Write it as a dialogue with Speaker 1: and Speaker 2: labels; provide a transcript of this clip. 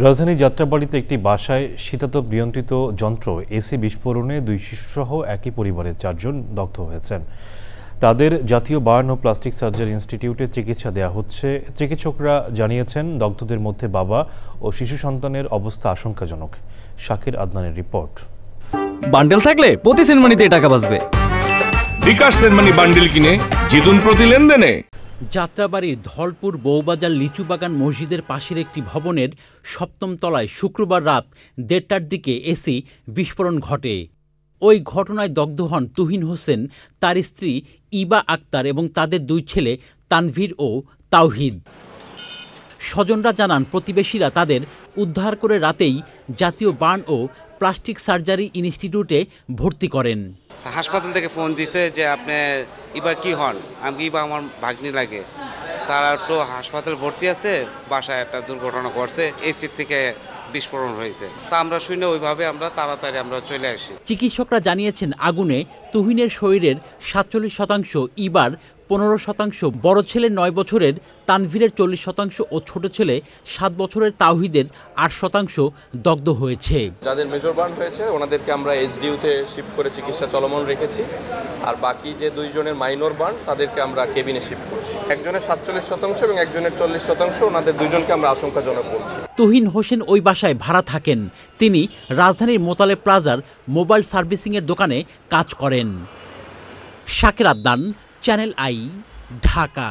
Speaker 1: রাজধানীর যাত্রাবাড়ীতে একটি বাসায় শীতাতপ নিয়ন্ত্রিত যন্ত্র এসি বিস্ফোরণে 2 শিশুসহ একই পরিবারের 4 জন দগ্ধ হয়েছেন। তাদের জাতীয় বার্ন ও প্লাস্টিক সার্জারি ইনস্টিটিউটে চিকিৎসা দেওয়া হচ্ছে। চিকিৎসকরা জানিয়েছেন, দগ্ধদের মধ্যে বাবা ও শিশু সন্তানের অবস্থা আশঙ্কাজনক। শাকির আদনানের রিপোর্ট।
Speaker 2: বান্ডেল থাকলে প্রতি সেনমানিতে টাকা বাঁচবে।
Speaker 3: বিকাশ সেনমানি বান্ডেল কিনে জিতুন প্রতি লেনদেনে।
Speaker 4: যাত্রাবাড়ির ধলপুর বউবাজার লিচুবাগান মসজিদের পাশের একটি ভবনের 7ম তলায় শুক্রবার রাত 1:30টার দিকে এসি বিস্ফোরণ ঘটে। ওই ঘটনায় দগ্ধ হন তুহিন হোসেন, তার স্ত্রী ইবা আক্তার এবং তাদের 2 ছেলে তানভীর ও তাওহিদ। স্বজনরা জানান, প্রতিবেশীরা তাদের উদ্ধার করে রাতেই জাতীয় বার্ন ও প্লাস্টিক সার্জারি ইনস্টিটিউটে ভর্তি করেন।
Speaker 5: হাসপাতাল থেকে ফোন দিছে যে আপনি এবার কি হন, আমি ইবা আমার ভাগ্নি লাগে, তারা তো হাসপাতাল ভর্তি আছে, বাসায় একটা দুর্ঘটনা ঘটছে, এসির থেকে বিস্ফোরণ হয়েছে। তা আমরা শুনে ওইভাবে আমরা তাড়াতাড়ি চলে আসি।
Speaker 4: চিকিৎসকরা জানিয়েছেন, আগুনে তুহিনের শরীরের 47%, ইবার 15%, বড় ছেলে 9 বছরের তানভীরের 40% ও ছোট ছেলে 7 বছরের তাওহিদের 8% দগ্ধ হয়েছে।
Speaker 6: যাদের মেজর বার্ন হয়েছে ওনাদেরকে আমরা এসডিইউতে শিফট করে চিকিৎসা চলমান রেখেছি, আর বাকি যে 2 জনের মাইনর বার্ন তাদেরকে আমরা কেবিনে শিফট করছি। একজনের 47% এবং একজনের 40%, ওনাদের 2 জনকে আমরা আশঙ্কাজনক বলছি।
Speaker 4: তুহিন হোসেন ওই বাসায় ভাড়া থাকেন। তিনি রাজধানীর মোতালেব প্লাজার মোবাইল সার্ভিসিংয়ের দোকানে কাজ করেন। Shakir Adnan, channel I, Dhaka.